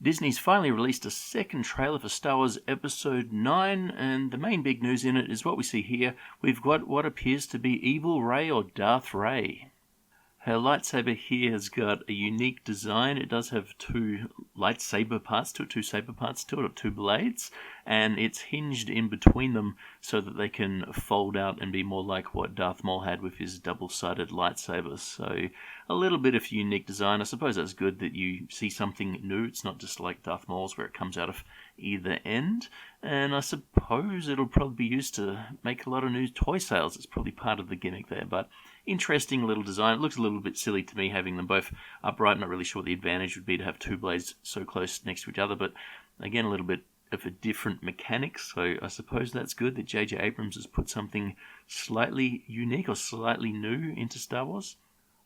Disney's finally released a second trailer for Star Wars Episode 9, and the main big news in it is what we see here. We've got what appears to be Evil Rey or Darth Rey. Her lightsaber here has got a unique design. It does have two lightsaber parts to it, two saber parts to it, or two blades, and it's hinged in between them so that they can fold out and be more like what Darth Maul had with his double-sided lightsabers. So a little bit of unique design. I suppose that's good that you see something new. It's not just like Darth Maul's where it comes out of either end. And I suppose it'll probably be used to make a lot of new toy sales. It's probably part of the gimmick there, but interesting little design. It looks a little bit silly to me having them both upright. Not really sure what the advantage would be to have two blades so close next to each other, but again, a little bit of a different mechanic, so I suppose that's good that J.J. Abrams has put something slightly unique or slightly new into Star Wars.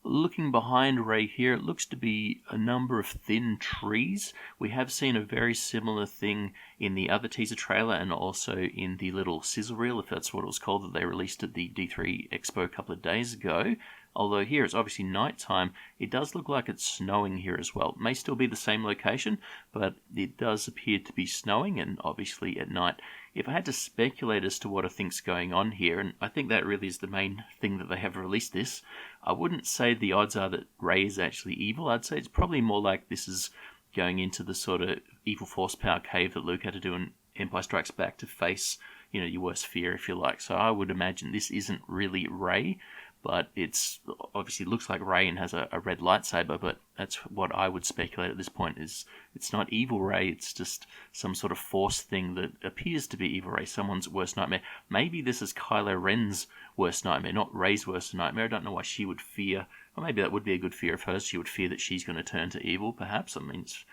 Looking behind Rey here, it looks to be a number of thin trees. We have seen a very similar thing in the other teaser trailer and also in the little sizzle reel, if that's what it was called, that they released at the D3 Expo a couple of days ago. Although here it's obviously nighttime, it does look like it's snowing here as well. It may still be the same location, but it does appear to be snowing, and obviously at night. If I had to speculate as to what I think's going on here, and I think that really is the main thing that they have released this, I wouldn't say the odds are that Rey is actually evil. I'd say it's probably more like this is going into the sort of evil force power cave that Luke had to do in Empire Strikes Back to face, your worst fear, if you like. So I would imagine this isn't really Rey, but it's obviously looks like Rey and has a red lightsaber, but that's what I would speculate at this point. Is it's not evil Rey, it's just some sort of force thing that appears to be evil Rey, someone's worst nightmare. Maybe this is Kylo Ren's worst nightmare, not Rey's worst nightmare. I don't know why she would fear, or maybe that would be a good fear of hers. She would fear that she's going to turn to evil, perhaps. I mean, it's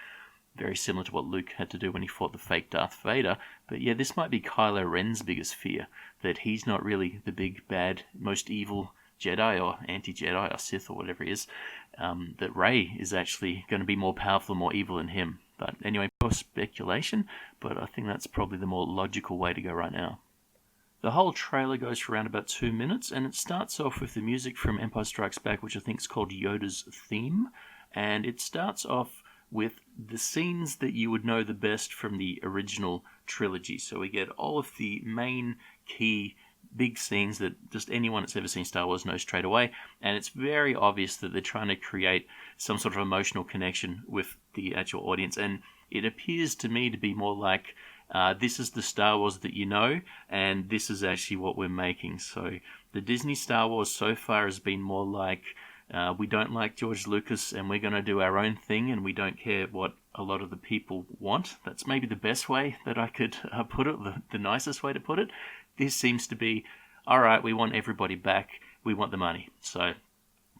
very similar to what Luke had to do when he fought the fake Darth Vader. But yeah, this might be Kylo Ren's biggest fear, that he's not really the big, bad, most evil Jedi or anti-Jedi or Sith or whatever he is, that Rey is actually going to be more powerful, more evil than him. But anyway, more speculation, but I think that's probably the more logical way to go right now. The whole trailer goes for around about 2 minutes, and it starts off with the music from Empire Strikes Back, which I think is called Yoda's Theme, and it starts off with the scenes that you would know the best from the original trilogy. So we get all of the main key big scenes that just anyone that's ever seen Star Wars knows straight away, and it's very obvious that they're trying to create some sort of emotional connection with the actual audience, and it appears to me to be more like this is the Star Wars that you know, and this is actually what we're making. So the Disney Star Wars so far has been more like we don't like George Lucas and we're going to do our own thing and we don't care what a lot of the people want. That's maybe the best way that I could put it, the nicest way to put it. This seems to be, all right, we want everybody back, we want the money. So it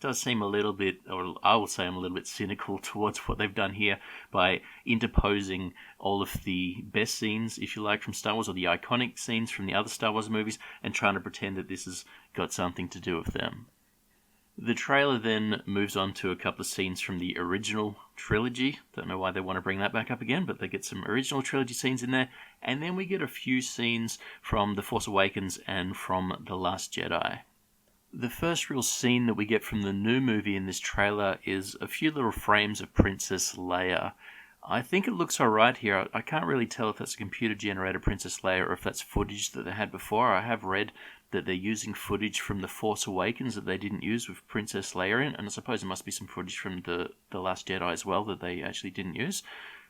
does seem a little bit, or I will say I'm a little bit cynical towards what they've done here by interposing all of the best scenes, if you like, from Star Wars, or the iconic scenes from the other Star Wars movies, and trying to pretend that this has got something to do with them. The trailer then moves on to a couple of scenes from the original trilogy. Don't know why they want to bring that back up again, but they get some original trilogy scenes in there. And then we get a few scenes from The Force Awakens and from The Last Jedi. The first real scene that we get from the new movie in this trailer is a few little frames of Princess Leia. I think it looks alright here. I can't really tell if that's a computer-generated Princess Leia or if that's footage that they had before. I have read that they're using footage from The Force Awakens that they didn't use with Princess Leia in, and I suppose there must be some footage from the Last Jedi as well that they actually didn't use.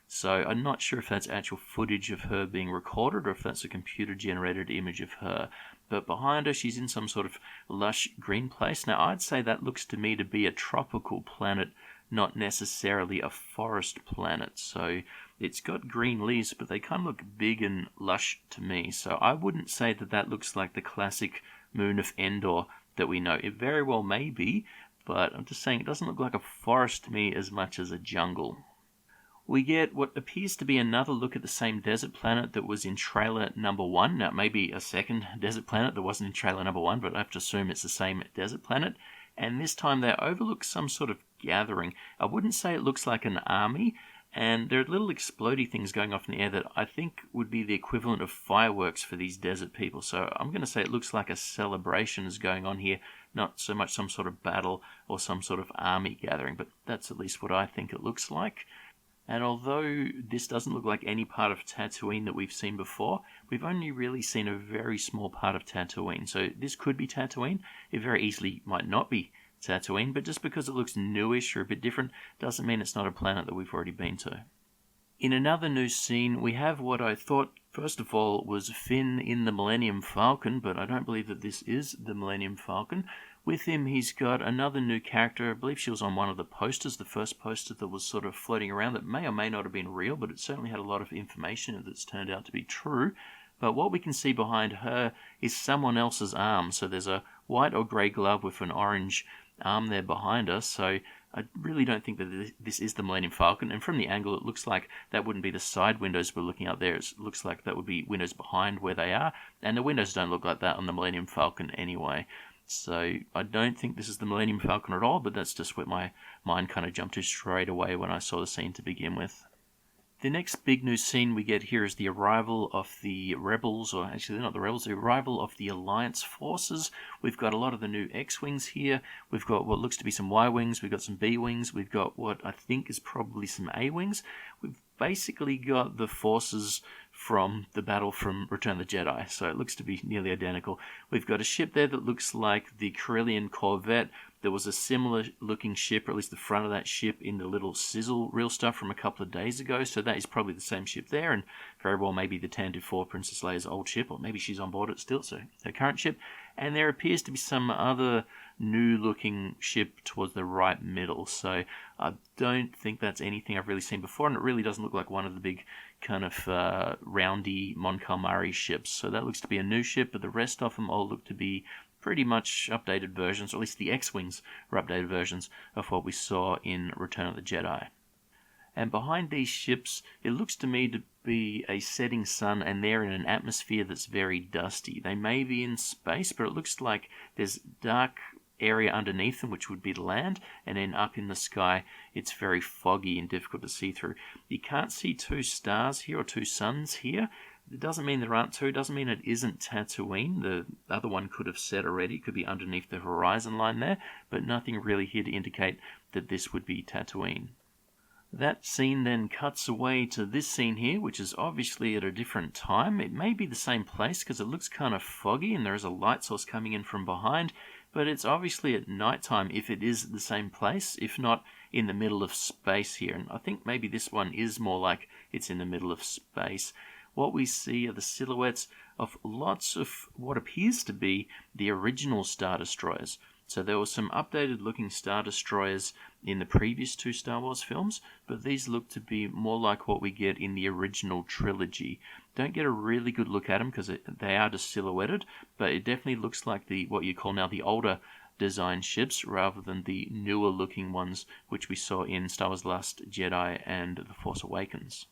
So I'm not sure if that's actual footage of her being recorded or if that's a computer-generated image of her. But behind her, she's in some sort of lush green place. Now, I'd say that looks to me to be a tropical planet, not necessarily a forest planet. So it's got green leaves, but they kind of look big and lush to me. So I wouldn't say that that looks like the classic moon of Endor that we know. It very well may be, but I'm just saying it doesn't look like a forest to me as much as a jungle. We get what appears to be another look at the same desert planet that was in trailer number 1. Now, maybe a second desert planet that wasn't in trailer number 1, but I have to assume it's the same desert planet. And this time they overlook some sort of gathering. I wouldn't say it looks like an army, and there are little explodey things going off in the air that I think would be the equivalent of fireworks for these desert people. So I'm going to say it looks like a celebration is going on here, not so much some sort of battle or some sort of army gathering, but that's at least what I think it looks like. And although this doesn't look like any part of Tatooine that we've seen before, we've only really seen a very small part of Tatooine. So this could be Tatooine. It very easily might not be Tatooine, but just because it looks newish or a bit different doesn't mean it's not a planet that we've already been to. In another new scene, we have what I thought, first of all, was Finn in the Millennium Falcon, but I don't believe that this is the Millennium Falcon. With him, he's got another new character. I believe she was on one of the posters, the first poster that was sort of floating around that may or may not have been real, but it certainly had a lot of information that's turned out to be true. But what we can see behind her is someone else's arm. So there's a white or grey glove with an orange arm there behind us. So I really don't think that this is the Millennium Falcon. And from the angle, it looks like that wouldn't be the side windows we're looking out there. It looks like that would be windows behind where they are. And the windows don't look like that on the Millennium Falcon anyway. So I don't think this is the Millennium Falcon at all, but that's just what my mind kind of jumped to straight away when I saw the scene to begin with. The next big new scene we get here is the arrival of the Rebels, or actually they're not the Rebels, the arrival of the Alliance forces. We've got a lot of the new X-Wings here. We've got what looks to be some Y-Wings, we've got some B-Wings, we've got what I think is probably some A-Wings. We've basically got the forces from the battle from Return of the Jedi, so it looks to be nearly identical. We've got a ship there that looks like the Corellian Corvette. There was a similar looking ship, or at least the front of that ship, in the little sizzle reel stuff from a couple of days ago, so that is probably the same ship there, and very well maybe the Tantive 4 Princess Leia's old ship, or maybe she's on board it still, so her current ship. And there appears to be some other new looking ship towards the right middle, so I don't think that's anything I've really seen before, and it really doesn't look like one of the big kind of roundy Mon Calamari ships. So that looks to be a new ship, but the rest of them all look to be pretty much updated versions, or at least the X-Wings are updated versions of what we saw in Return of the Jedi. And behind these ships, it looks to me to be a setting sun, and they're in an atmosphere that's very dusty. They may be in space, but it looks like there's dark area underneath them, which would be the land, and then up in the sky it's very foggy and difficult to see through. You can't see two stars here, or two suns here. It doesn't mean there aren't two, it doesn't mean it isn't Tatooine. The other one could have set already, it could be underneath the horizon line there, but nothing really here to indicate that this would be Tatooine. That scene then cuts away to this scene here, which is obviously at a different time. It may be the same place because it looks kind of foggy and there is a light source coming in from behind, but it's obviously at nighttime if it is the same place, if not in the middle of space here. And I think maybe this one is more like it's in the middle of space. What we see are the silhouettes of lots of what appears to be the original Star Destroyers. So there were some updated looking Star Destroyers in the previous two Star Wars films, but these look to be more like what we get in the original trilogy. Don't get a really good look at them because they are just silhouetted, but it definitely looks like what you call now the older design ships rather than the newer looking ones which we saw in Star Wars The Last Jedi and The Force Awakens.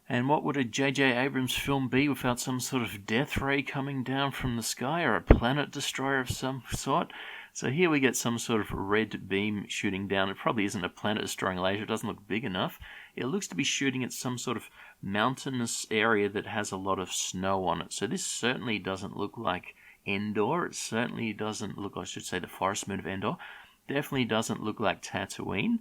And what would a J.J. Abrams film be without some sort of Death Ray coming down from the sky, or a planet destroyer of some sort? So here we get some sort of red beam shooting down. It probably isn't a planet-destroying laser. It doesn't look big enough. It looks to be shooting at some sort of mountainous area that has a lot of snow on it. So this certainly doesn't look like Endor. It certainly doesn't look, I should say, the forest moon of Endor. Definitely doesn't look like Tatooine.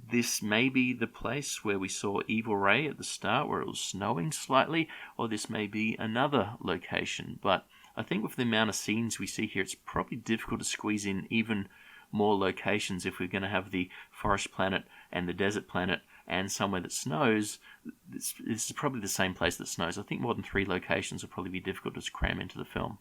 This may be the place where we saw Evil Rey at the start, where it was snowing slightly, or this may be another location. But I think with the amount of scenes we see here, it's probably difficult to squeeze in even more locations if we're going to have the forest planet and the desert planet and somewhere that snows. This is probably the same place that snows. I think more than 3 locations will probably be difficult to cram into the film.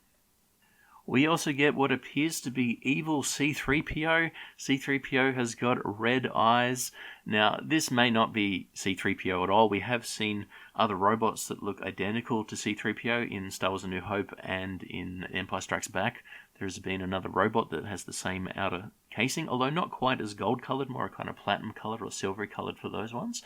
We also get what appears to be evil C-3PO. C-3PO has got red eyes. Now, this may not be C-3PO at all. We have seen other robots that look identical to C-3PO in Star Wars A New Hope and in Empire Strikes Back. There's been another robot that has the same outer casing, although not quite as gold-coloured, more kind of platinum-coloured or silvery-coloured for those ones.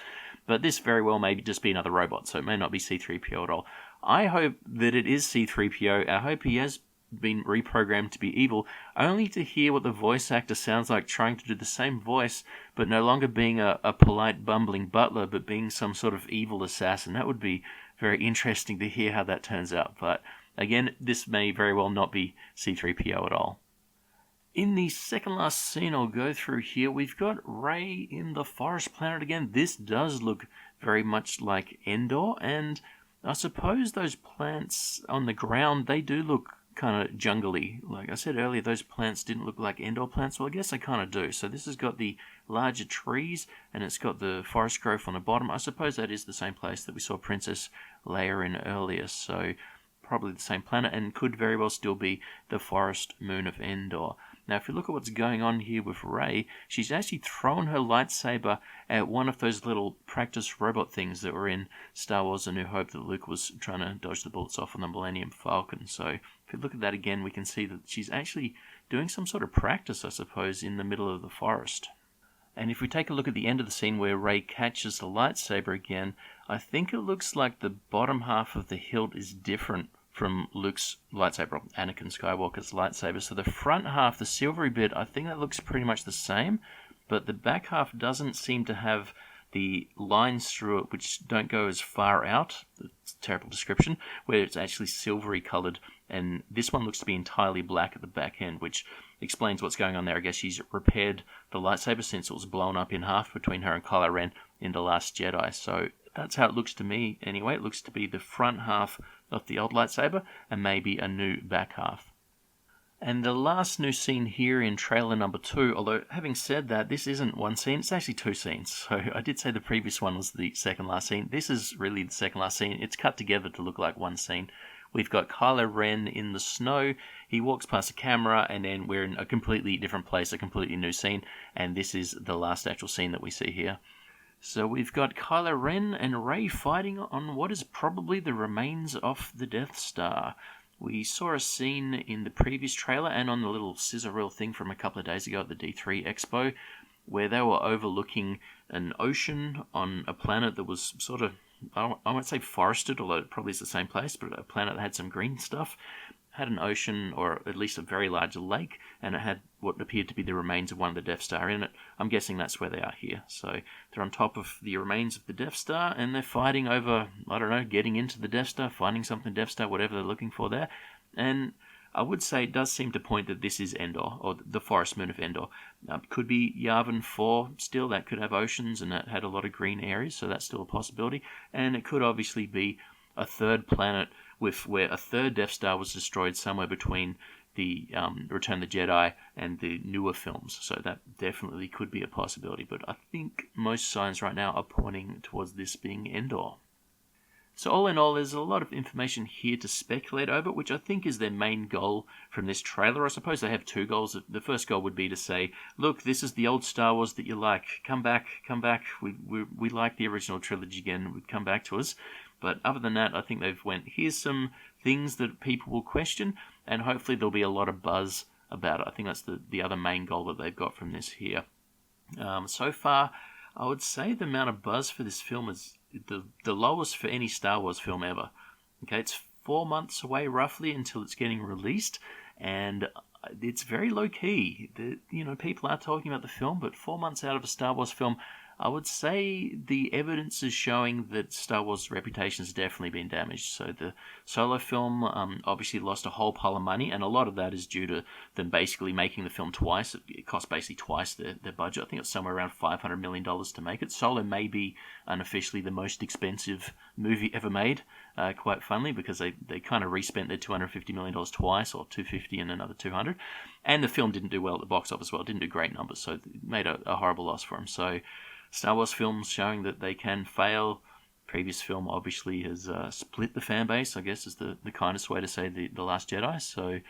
But this very well may just be another robot, so it may not be C-3PO at all. I hope that it is C-3PO. I hope he has been reprogrammed to be evil, only to hear what the voice actor sounds like trying to do the same voice, but no longer being a polite, bumbling butler, but being some sort of evil assassin. That would be very interesting to hear how that turns out, but again, this may very well not be C-3PO at all. In the second last scene I'll go through here, we've got Rey in the forest planet again. This does look very much like Endor, and I suppose those plants on the ground, they do look kind of jungly. Like I said earlier, those plants didn't look like Endor plants. Well, I guess they kind of do. So this has got the larger trees, and it's got the forest growth on the bottom. I suppose that is the same place that we saw Princess Leia in earlier, so probably the same planet, and could very well still be the forest moon of Endor. Now, if you look at what's going on here with Rey, she's actually thrown her lightsaber at one of those little practice robot things that were in Star Wars A New Hope that Luke was trying to dodge the bullets off on the Millennium Falcon. So if you look at that again, we can see that she's actually doing some sort of practice, I suppose, in the middle of the forest. And if we take a look at the end of the scene where Rey catches the lightsaber again, I think it looks like the bottom half of the hilt is different from Luke's lightsaber, Anakin Skywalker's lightsaber. So the front half, the silvery bit, I think that looks pretty much the same, but the back half doesn't seem to have the lines through it which don't go as far out, it's a terrible description, where it's actually silvery coloured, and this one looks to be entirely black at the back end, which explains what's going on there. I guess she's repaired the lightsaber since it was blown up in half between her and Kylo Ren in The Last Jedi. So that's how it looks to me anyway. It looks to be the front half of the old lightsaber and maybe a new back half. And the last new scene here in trailer number 2, although having said that, this isn't one scene, it's actually 2 scenes. So I did say the previous one was the second last scene. This is really the second last scene. It's cut together to look like one scene. We've got Kylo Ren in the snow. He walks past the camera, and then we're in a completely different place, a completely new scene. And this is the last actual scene that we see here. So we've got Kylo Ren and Rey fighting on what is probably the remains of the Death Star. We saw a scene in the previous trailer and on the little scissor reel thing from a couple of days ago at the D3 Expo, where they were overlooking an ocean on a planet that was sort of, I won't say forested, although it probably is the same place, but a planet that had some green stuff. Had an ocean, or at least a very large lake, and it had what appeared to be the remains of one of the Death Star in it. I'm guessing that's where they are here. So they're on top of the remains of the Death Star, and they're fighting over, I don't know, getting into the Death Star, finding something Death Star, whatever they're looking for there. And I would say it does seem to point that this is Endor, or the forest moon of Endor. Could be Yavin 4 still, that could have oceans, and that had a lot of green areas, so that's still a possibility. And it could obviously be a third planet where a third Death Star was destroyed somewhere between the Return of the Jedi and the newer films. So that definitely could be a possibility. But I think most signs right now are pointing towards this being Endor. So all in all, there's a lot of information here to speculate over, which I think is their main goal from this trailer. I suppose they have 2 goals. The first goal would be to say, look, this is the old Star Wars that you like. Come back. We like the original trilogy again. Come back to us. But other than that, I think they've went, here's some things that people will question, and hopefully there'll be a lot of buzz about it. I think that's the other main goal that they've got from this here. So far, I would say the amount of buzz for this film is the lowest for any Star Wars film ever. Okay, it's 4 months away roughly until it's getting released, and it's very low-key. People are talking about the film, but 4 months out of a Star Wars film, I would say the evidence is showing that Star Wars' reputation has definitely been damaged. So the Solo film obviously lost a whole pile of money, and a lot of that is due to them basically making the film twice. It cost basically twice their budget. I think it's somewhere around $500 million to make it. Solo may be unofficially the most expensive movie ever made, quite funnily, because they kind of respent their $250 million twice, or $250 and another $200. And the film didn't do well at the box office. Well, it didn't do great numbers, so it made a horrible loss for them. So Star Wars films showing that they can fail. Previous film obviously has split the fan base, I guess is the kindest way to say the Last Jedi. So it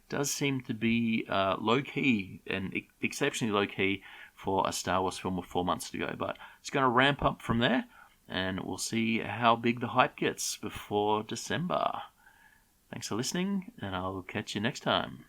does seem to be low-key, and exceptionally low-key for a Star Wars film with 4 months to go. But it's going to ramp up from there, and we'll see how big the hype gets before December. Thanks for listening, and I'll catch you next time.